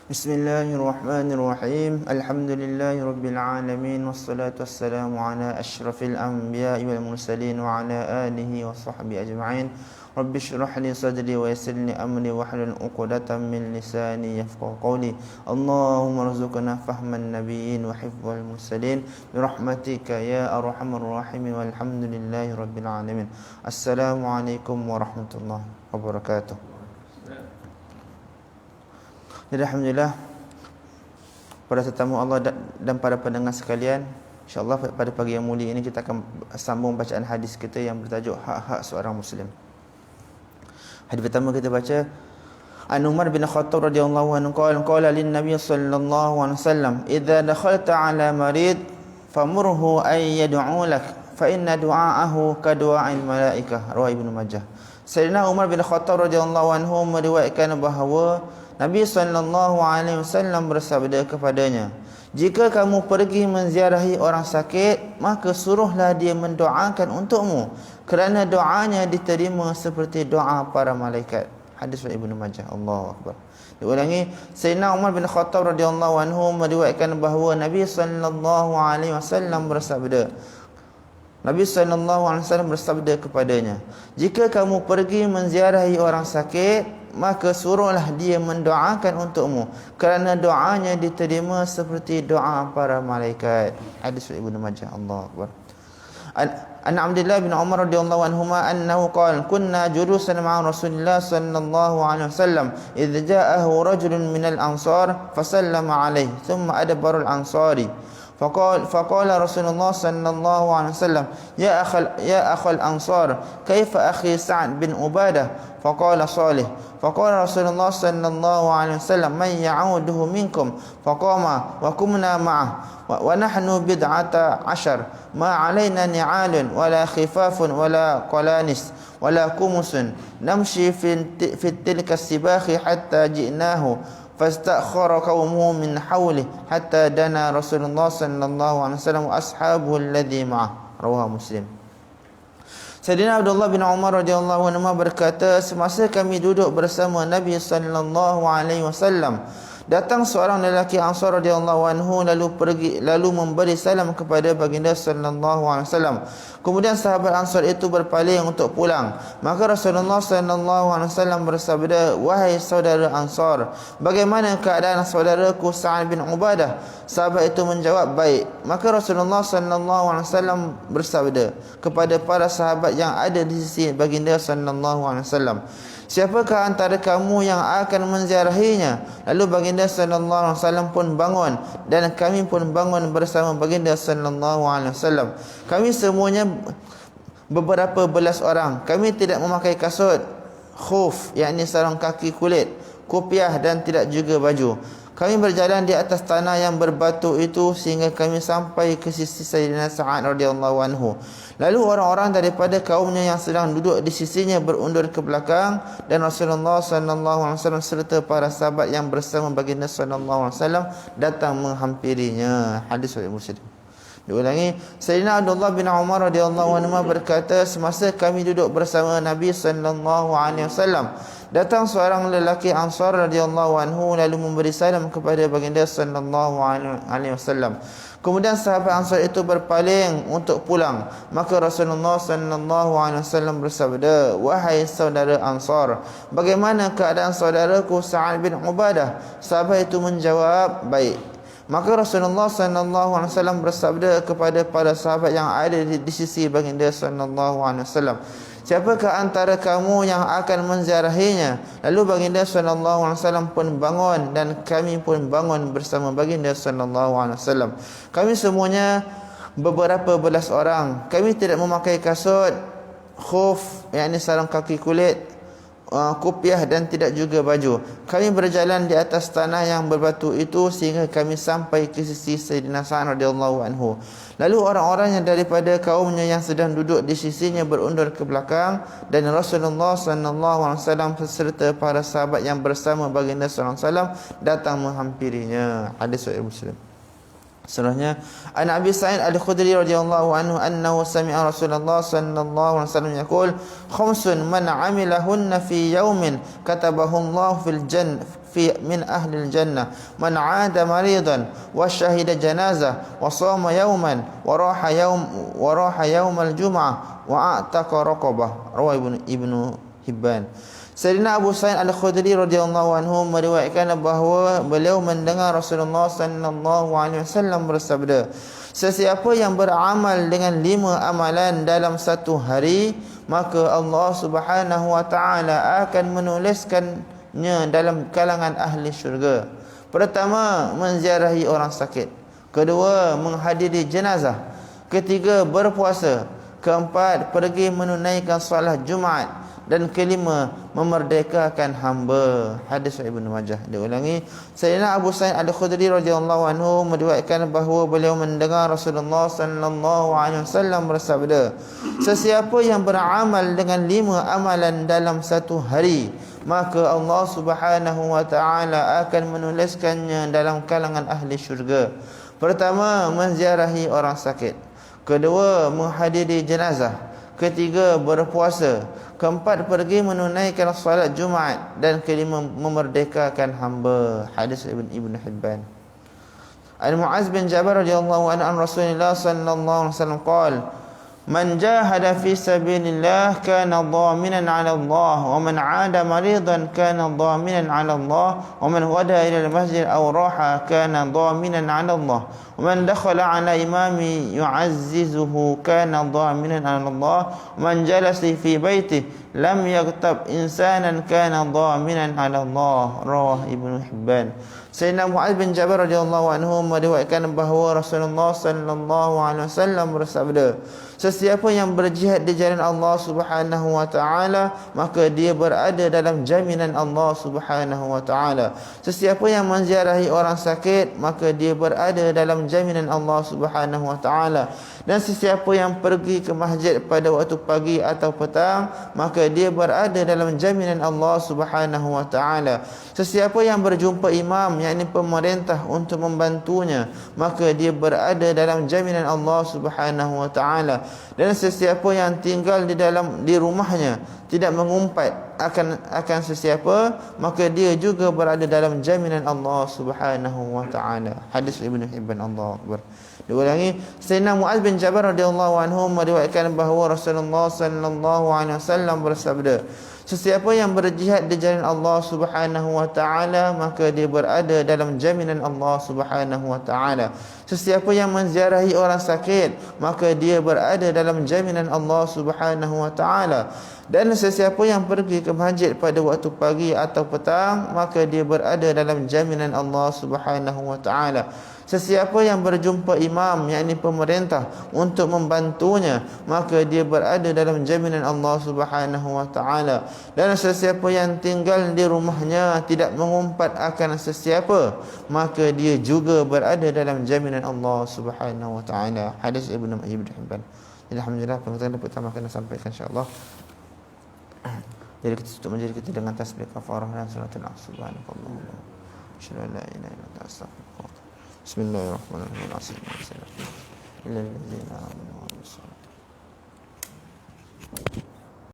Bismillahirrahmanirrahim. Alhamdulillahirabbil alamin wassalatu wassalamu ala asyrafil anbiya'i wal mursalin wa ala alihi wa sahbihi ajma'in. Rabbi shrah li sadri wa yassir li amri wahlul 'uqdatam min lisani yafqahu qawli. Allahumma rzuqna fahman nabiyyin wa hifdzal mursalin bi rahmatika ya arhamar rahimin walhamdulillahirabbil alamin. Assalamualaikum warahmatullahi wabarakatuh. Jadi alhamdulillah para tetamu Allah dan para pendengar sekalian, insya-Allah pada pagi yang mulia ini kita akan sambung bacaan hadis kita yang bertajuk hak-hak seorang muslim. Hadis pertama kita baca An Umar bin Khattab radhiyallahu anhu qala lin Nabi sallallahu alaihi wasallam idza dakhalta ala marid famurhu ay yad'u lak fa inna du'aahu ka du'ail malaikah. Riwayat Ibnu Majah. Sayyidina Umar bin Khattab radhiyallahu anhu meriwayatkan bahawa Nabi SAW bersabda kepadanya, jika kamu pergi menziarahi orang sakit, maka suruhlah dia mendoakan untukmu, kerana doanya diterima seperti doa para malaikat. Hadis riwayat Ibnu Majah. Allahu Akbar. Diulangi, Sayyidina Umar bin Khattab radhiyallahu anhu meriwayatkan bahawa Nabi SAW bersabda, Nabi SAW bersabda kepadanya, jika kamu pergi menziarahi orang sakit, maka suruhlah dia mendoakan untukmu, kerana doanya diterima seperti doa para malaikat. Hadis Ibnu Majah. Allahu Akbar. An Abdullah bin Umar radhiyallahu anhuma annahu qala kunna julusan ma'a Rasulillah sallallahu alaihi wasallam idh ja'ahu rajulun minal ansar fasallama alaihi thumma adbara al-ansari فقال رسول الله صلى الله عليه وسلم يا أخ الأنصار كيف أخي سعد بن عبادة فقال صالح فقال رسول الله صلى الله عليه وسلم من يعوده منكم فقام وقمنا معه ونحن بدعة عشر ما علينا نعال ولا خفاف ولا قلانس ولا كمس نمشي في تلك السباخ حتى جئناه فاستأخر قومه من حوله حتى دنا رسول الله صلى الله عليه وسلم وأصحابه الذي معه. رواه Muslim. Sayyidina Abdullah bin Umar radhiyallahu anhu berkata, semasa kami duduk bersama Nabi sallallahu alaihi wasallam, datang seorang lelaki Ansar radhiyallahu anhu lalu memberi salam kepada baginda sallallahu alaihi wasallam. Kemudian sahabat Ansar itu berpaling untuk pulang. Maka Rasulullah sallallahu alaihi wasallam bersabda, wahai saudara Ansar, bagaimana keadaan saudaraku Sa'ad bin Ubadah? Sahabat itu menjawab, baik. Maka Rasulullah sallallahu alaihi wasallam bersabda kepada para sahabat yang ada di sisi baginda sallallahu alaihi wasallam, siapakah antara kamu yang akan menziarahinya? Lalu baginda sallallahu alaihi wasallam pun bangun dan kami pun bangun bersama baginda sallallahu alaihi wasallam. Kami semuanya beberapa belas orang. Kami tidak memakai kasut, khuf, yakni sarung kaki kulit, kopiah dan tidak juga baju. Kami berjalan di atas tanah yang berbatu itu sehingga kami sampai ke sisi Sayyidina Sa'ad radhiyallahu anhu. Lalu orang-orang daripada kaumnya yang sedang duduk di sisinya berundur ke belakang dan Rasulullah sallallahu alaihi wasallam serta para sahabat yang bersama baginda sallallahu alaihi wasallam datang menghampirinya. Hadis riwayat Muslim. Diulangi, Sayyidina Abdullah bin Umar radhiyallahu anhu berkata, semasa kami duduk bersama Nabi sallallahu alaihi wasallam, datang seorang lelaki Ansar radhiyallahu anhu lalu memberi salam kepada baginda sallallahu alaihi wasallam. Kemudian sahabat Ansar itu berpaling untuk pulang. Maka Rasulullah sallallahu alaihi wasallam bersabda, wahai saudara Ansar, bagaimana keadaan saudaraku Sa'ad bin Ubadah? Sahabat itu menjawab, baik. Maka Rasulullah sallallahu alaihi wasallam bersabda kepada para sahabat yang ada di sisi baginda sallallahu alaihi wasallam, siapakah antara kamu yang akan menziarahinya? Lalu baginda sallallahu alaihi wasallam pun bangun dan kami pun bangun bersama baginda sallallahu alaihi wasallam. Kami semuanya beberapa belas orang. Kami tidak memakai kasut, khuf, yakni sarung kaki kulit, kopiah dan tidak juga baju. Kami berjalan di atas tanah yang berbatu itu sehingga kami sampai ke sisi Sayyidina Sa'ad radhiyallahu anhu. Lalu orang-orang yang daripada kaumnya yang sedang duduk di sisinya berundur ke belakang dan Rasulullah sallallahu alaihi wasallam beserta para sahabat yang bersama baginda sallallahu alaihi wasallam datang menghampirinya. Hadis riwayat Muslim. Selanjutnya, an Abi Sa'id Al-Khudri radhiyallahu anhu annahu sami'a Rasulullah sallallahu alaihi wasallam yaqul khamsun man 'amilahunna fi yawmin katabahu Allah fil jannah fi min ahli al-jannah man 'ada maridan wa syahida janazah wa shama yawman wa raha yawm al-jum'ah wa a'taqa raqabah. Rawahu Ibnu Hibban. Sayyidina Abu Sa'id Al-Khudri radhiyallahu anhu meriwayatkan bahawa beliau mendengar Rasulullah sallallahu alaihi wasallam bersabda, sesiapa yang beramal dengan 5 amalan dalam satu hari, maka Allah Subhanahu wa taala akan menuliskannya dalam kalangan ahli syurga. Pertama, menziarahi orang sakit. Kedua, menghadiri jenazah. Ketiga, berpuasa. Keempat, pergi menunaikan solat Jumaat. Dan kelima, memerdekakan hamba. Hadis Ibnu Majah. Diulangi, Sayyidina Abu Sa'id Al-Khudri radhiyallahu anhu meriwayatkan bahawa beliau mendengar Rasulullah sallallahu alaihi wasallam bersabda, sesiapa yang beramal dengan 5 amalan dalam satu hari, maka Allah Subhanahu wa taala akan menuliskannya dalam kalangan ahli syurga. Pertama, menziarahi orang sakit. Kedua, menghadiri jenazah. Ketiga, berpuasa. Keempat, pergi menunaikan salat Jumaat. Dan kelima, memerdekakan hamba. Hadis Ibnu Hibban. Al-Mu'az bin Jabal radhiyallahu anhu an Rasulullah sallallahu alaihi wasallam qala man jahada fi sabilillah kana dhaminan 'ala Allah wa man 'ada maridan kana dhaminan 'ala Allah wa man ghada ila al-masjid aw raha kana dhaminan 'ala Allah wa man dakhala 'ala imami yu'azzizuhu kana dhaminan 'ala Allah wa man jalasa fi baitihi lam yaghtab insanan kana dhaminan 'ala Allah. Rawah Ibnu Hibban. Sayyidina Mu'adz bin Jabal radhiyallahu anhu meriwayatkan bahawa Rasulullah sallallahu alaihi wasallam bersabda, sesiapa yang berjihad di jalan Allah Subhanahu wa taala, maka dia berada dalam jaminan Allah Subhanahu wa taala. Sesiapa yang menziarahi orang sakit, maka dia berada dalam jaminan Allah Subhanahu wa taala. Dan sesiapa yang pergi ke masjid pada waktu pagi atau petang, maka dia berada dalam jaminan Allah Subhanahu wa taala. Sesiapa yang berjumpa imam, yakni pemerintah, untuk membantunya, maka dia berada dalam jaminan Allah Subhanahu wa taala. Dan sesiapa yang tinggal di rumahnya, tidak mengumpat akan sesiapa, maka dia juga berada dalam jaminan Allah Subhanahu wa taala. Hadis Ibnu Hibban. Allahu Akbar. Diulangi, Sayyidina Mu'adz bin Jabal radhiyallahu anhu meriwayatkan bahawa Rasulullah sallallahu alaihi wasallam bersabda, sesiapa yang berjihad di jalan Allah Subhanahu wa taala, maka dia berada dalam jaminan Allah Subhanahu wa taala. Sesiapa yang menziarahi orang sakit, maka dia berada dalam jaminan Allah Subhanahu wa taala. Dan sesiapa yang pergi ke masjid pada waktu pagi atau petang, maka dia berada dalam jaminan Allah Subhanahu wa taala. Sesiapa yang berjumpa imam, yakni pemerintah, untuk membantunya, maka dia berada dalam jaminan Allah Subhanahu wa taala. Dan sesiapa yang tinggal di rumahnya, tidak mengumpat akan sesiapa, maka dia juga berada dalam jaminan Allah Subhanahu wa taala. Hadis Ibnu Hibban. Alhamdulillah, penonton pertama kena sampaikan insya-Allah. Jadi kita tutup majlis kita dengan tasbih kafarah dan salatul subhanallah. Asyhadu an la ilaha illa anta astaghfiruka wa atubu ilaik. Bismillahirrahmanirrahim. Illa allazina amanu